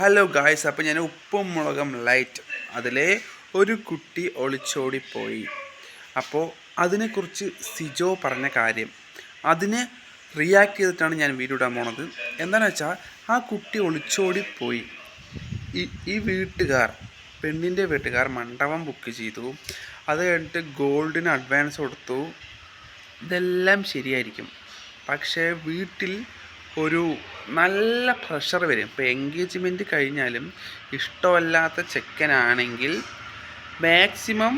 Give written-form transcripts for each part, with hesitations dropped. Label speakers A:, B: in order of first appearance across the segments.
A: Hello guys, അപ്പോൾ ഞാൻ ഉപ്പും മുളകും ലൈറ്റ് അതിലെ ഒരു കുട്ടി ഒളിച്ചോടിപ്പോയി. അപ്പോൾ അതിനെക്കുറിച്ച് സിജോ പറഞ്ഞ കാര്യം അതിനെ റിയാക്ട് ചെയ്തിട്ടാണ് ഞാൻ വീഡിയോ ഇടാൻ പോണത്. എന്താണെന്ന് വെച്ചാൽ ആ കുട്ടി ഒളിച്ചോടിപ്പോയി. ഈ പെണ്ണിൻ്റെ വീട്ടുകാർ മണ്ഡപം ബുക്ക് ചെയ്തു. അത് കഴിഞ്ഞിട്ട് ഗോൾഡിന് അഡ്വാൻസ് കൊടുത്തു. ഇതെല്ലാം ശരിയായിരിക്കും. പക്ഷേ വീട്ടിൽ ഒരു നല്ല പ്രഷർ വരും. ഇപ്പോൾ എൻഗേജ്മെൻറ്റ് കഴിഞ്ഞാലും ഇഷ്ടമല്ലാത്ത ചെക്കനാണെങ്കിൽ മാക്സിമം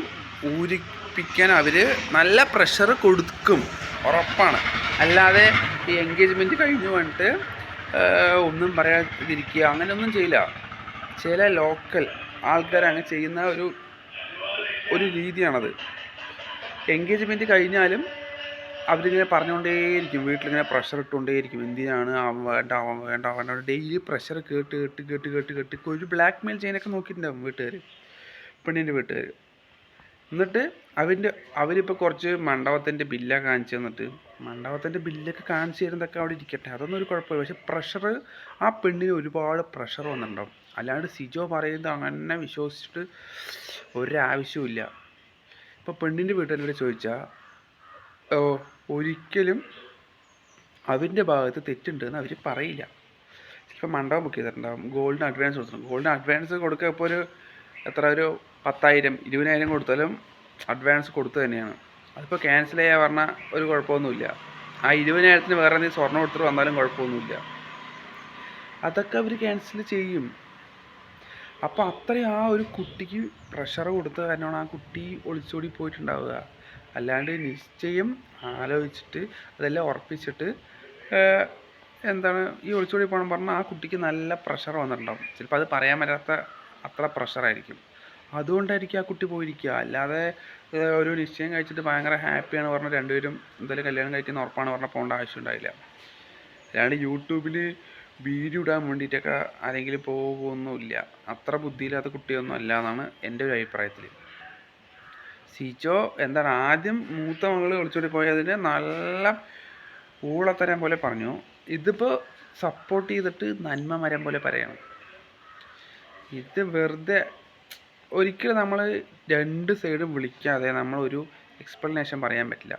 A: ഊരിപ്പിക്കാൻ അവർ നല്ല പ്രഷർ കൊടുക്കും, ഉറപ്പാണ്. അല്ലാതെ ഈ എൻഗേജ്മെൻറ്റ് കഴിഞ്ഞ് വന്നിട്ട് ഒന്നും പറയാതിരിക്കുക അങ്ങനെയൊന്നും ചെയ്യില്ല. ചില ലോക്കൽ ആൾക്കാർ അങ്ങനെ ചെയ്യുന്ന ഒരു രീതിയാണത്. എൻഗേജ്മെൻറ്റ് കഴിഞ്ഞാലും അവരിങ്ങനെ പറഞ്ഞുകൊണ്ടേയിരിക്കും, വീട്ടിലിങ്ങനെ പ്രഷർ ഇട്ടുകൊണ്ടേയിരിക്കും. എന്തിനാണ് അവൻ വേണ്ട ഡെയിലി പ്രഷർ കേട്ട് ഒരു ബ്ലാക്ക് മെയിൽ ചെയ്യാനൊക്കെ നോക്കിയിട്ടുണ്ടാവും വീട്ടുകാർ, പെണ്ണിൻ്റെ വീട്ടുകാർ. എന്നിട്ട് അവരിപ്പോൾ കുറച്ച് മണ്ഡപത്തിൻ്റെ ബില്ലൊക്കെ കാണിച്ചു തന്നിട്ട്, മണ്ഡപത്തിൻ്റെ ബില്ലൊക്കെ കാണിച്ചു തരുന്നതൊക്കെ അവിടെ ഇരിക്കട്ടെ, അതൊന്നും ഒരു കുഴപ്പമില്ല. പക്ഷെ പ്രഷർ, ആ പെണ്ണിന് ഒരുപാട് പ്രഷർ വന്നിട്ടുണ്ടാവും. അല്ലാണ്ട് സിജോ പറയുന്നത് അങ്ങനെ വിശ്വസിച്ചിട്ട് ഒരാവശ്യമില്ല. ഇപ്പോൾ പെണ്ണിൻ്റെ വീട്ടുകാരോട് ചോദിച്ചാൽ ഒരിക്കലും അവൻ്റെ ഭാഗത്ത് തെറ്റുണ്ടെന്ന് അവർ പറയില്ല. ചിലപ്പോൾ മണ്ഡപം ബുക്ക് ചെയ്തിട്ടുണ്ടാകും, ഗോൾഡിന് അഡ്വാൻസ് കൊടുത്തിട്ടുണ്ട്. ഗോൾഡിന് അഡ്വാൻസ് കൊടുക്കുക ഇപ്പോൾ ഒരു 10,000 20,000 കൊടുത്താലും അഡ്വാൻസ് കൊടുത്തു തന്നെയാണ്. അതിപ്പോൾ ക്യാൻസൽ ചെയ്യാൻ പറഞ്ഞാൽ ഒരു കുഴപ്പമൊന്നുമില്ല. ആ 20,000 വേറെ എന്തെങ്കിലും സ്വർണ്ണം കൊടുത്തിട്ട് വന്നാലും കുഴപ്പമൊന്നുമില്ല. അതൊക്കെ അവർ ക്യാൻസൽ ചെയ്യും. അപ്പോൾ അത്രയും ആ ഒരു കുട്ടിക്ക് പ്രഷർ കൊടുത്ത കാരണമാണ് ആ കുട്ടി ഒളിച്ചോടി പോയിട്ടുണ്ടാവുക. അല്ലാണ്ട് നിശ്ചയം ആലോചിച്ചിട്ട് അതെല്ലാം ഉറപ്പിച്ചിട്ട് ഈ ഒളിച്ചോടി പോകണം പറഞ്ഞാൽ ആ കുട്ടിക്ക് നല്ല പ്രഷർ വന്നിട്ടുണ്ടാവും. ചിലപ്പോൾ അത് പറയാൻ പറ്റാത്ത അത്ര പ്രഷറായിരിക്കും. അതുകൊണ്ടായിരിക്കും ആ കുട്ടി പോയിരിക്കുക. അല്ലാതെ ഒരു നിശ്ചയം കഴിച്ചിട്ട് ഭയങ്കര ഹാപ്പിയാണ് പറഞ്ഞാൽ രണ്ടുപേരും എന്തായാലും കല്യാണം കഴിക്കുന്ന ഉറപ്പാണ് പറഞ്ഞാൽ പോകേണ്ട ആവശ്യം ഉണ്ടായില്ല. അല്ലാണ്ട് യൂട്യൂബിൽ വീഡിയോ ഇടാൻ വേണ്ടിയിട്ടൊക്കെ ആരെങ്കിലും പോകുമൊന്നുമില്ല. അത്ര ബുദ്ധിയില്ലാത്ത കുട്ടിയൊന്നും അല്ല എന്നാണ് എൻ്റെ ഒരു അഭിപ്രായത്തിൽ. സിജോ ആദ്യം മൂത്ത മകൾ ഒളിച്ചോടി പോയതിന് നല്ല ഊളത്തരം പോലെ പറഞ്ഞു. ഇതിപ്പോൾ സപ്പോർട്ട് ചെയ്തിട്ട് നന്മ മരം പോലെ പറയണം. ഇത് വെറുതെ ഒരിക്കലും നമ്മൾ രണ്ട് സൈഡും വിളിക്കാതെ നമ്മളൊരു എക്സ്പ്ലനേഷൻ പറയാൻ പറ്റില്ല.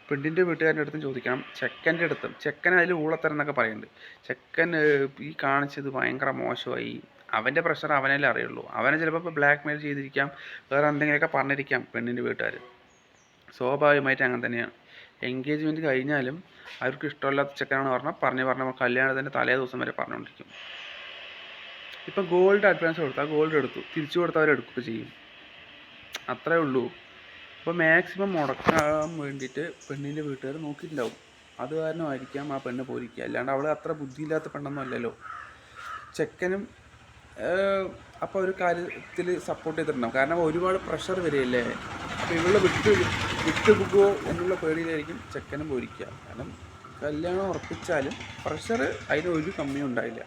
A: പെണ്ണിൻ്റെ വീട്ടുകാരുടെ അടുത്തും ചോദിക്കണം, ചെക്കൻ്റെ അടുത്തും. ചെക്കൻ അതിൽ ഊളത്തരം എന്നൊക്കെ പറയുന്നുണ്ട്. ചെക്കൻ ഈ കാണിച്ചത് ഭയങ്കര മോശമായി. അവൻ്റെ പ്രഷർ അവനല്ലേ അറിയുള്ളൂ. അവനെ ചിലപ്പോൾ ഇപ്പോൾ ബ്ലാക്ക് മെയിൽ ചെയ്തിരിക്കാം, വേറെ എന്തെങ്കിലുമൊക്കെ പറഞ്ഞിരിക്കാം പെണ്ണിൻ്റെ വീട്ടുകാർ. സ്വാഭാവികമായിട്ട് അങ്ങനെ തന്നെയാണ്. എൻഗേജ്മെൻറ്റ് കഴിഞ്ഞാലും അവർക്ക് ഇഷ്ടമില്ലാത്ത ചെക്കനാണ് പറഞ്ഞ് കല്യാണത്തിൻ്റെ തലേ ദിവസം വരെ പറഞ്ഞുകൊണ്ടിരിക്കും. ഇപ്പം ഗോൾഡ് അഡ്വാൻസ് കൊടുത്താൽ ഗോൾഡ് എടുത്തു, തിരിച്ചു കൊടുത്താൽ അവരെടുക്കുക ചെയ്യും. അത്രേ ഉള്ളൂ. അപ്പോൾ മാക്സിമം മുടക്കാൻ വേണ്ടിയിട്ട് പെണ്ണിൻ്റെ വീട്ടുകാർ നോക്കിയിട്ടുണ്ടാവും. അത് കാരണമായിരിക്കാം ആ പെണ്ണ് പോയിരിക്കുക. അല്ലാണ്ട് അവൾ അത്ര ബുദ്ധിയില്ലാത്ത പെണ്ണൊന്നും അല്ലല്ലോ. ചെക്കനും അപ്പോൾ ഒരു കാര്യത്തിൽ സപ്പോർട്ട് ചെയ്തിട്ടുണ്ടാവും. കാരണം ഒരുപാട് പ്രഷർ വരികയല്ലേ. അപ്പോൾ ഇവളെ വിട്ട് പോകുമോ എന്നുള്ള പേടിയിലായിരിക്കും ചെക്കനും പോയിരിക്കുക. കാരണം കല്യാണം ഉറപ്പിച്ചാലും പ്രഷർ അതിനൊരു കമ്മിയും ഉണ്ടായില്ല.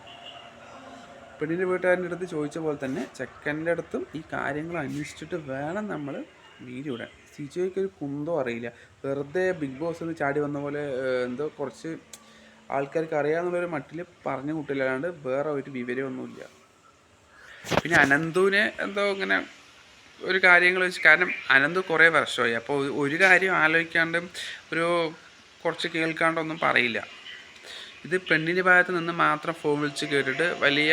A: പെണ്ണിൻ്റെ വീട്ടുകാരൻ്റെ അടുത്ത് ചോദിച്ച പോലെ തന്നെ ചെക്കൻ്റെ അടുത്തും ഈ കാര്യങ്ങൾ അന്വേഷിച്ചിട്ട് വേണം നമ്മൾ വീഡിയോ ഇടാൻ. സിജോയ്ക്ക് ഒരു കുന്തോ അറിയില്ല. വെറുതെ ബിഗ് ബോസ് എന്ന് ചാടി വന്ന പോലെ കുറച്ച് ആൾക്കാർക്ക് അറിയാമെന്നുള്ളൊരു മട്ടിൽ പറഞ്ഞു കൂട്ടില്ലാണ്ട് വേറെ ഒരു വിവരമൊന്നുമില്ല. പിന്നെ അനന്തുവിനെ ഇങ്ങനെ ഒരു കാര്യങ്ങൾ വെച്ച്, കാരണം അനന്തു കുറേ വർഷമായി. അപ്പോൾ ഒരു കാര്യം ആലോചിക്കാണ്ട് കുറച്ച് കേൾക്കാണ്ടൊന്നും പറയില്ല. ഇത് പെണ്ണിൻ്റെ ഭാഗത്ത് നിന്ന് മാത്രം ഫോൺ വിളിച്ച് കേട്ടിട്ട് വലിയ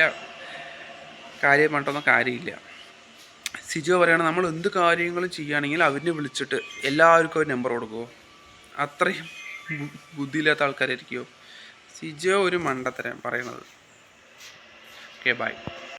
A: കാര്യം പറഞ്ഞിട്ടൊന്നും കാര്യമില്ല. സിജോ പറയുകയാണ്, നമ്മൾ എന്ത് കാര്യങ്ങളും ചെയ്യുകയാണെങ്കിൽ അവരിനെ വിളിച്ചിട്ട് എല്ലാവർക്കും ഒരു നമ്പർ കൊടുക്കുമോ? അത്രയും ബുദ്ധിയില്ലാത്ത ആൾക്കാരായിരിക്കുമോ? സിജോ ഒരു മണ്ടത്തരം പറയണത്. Okay, by.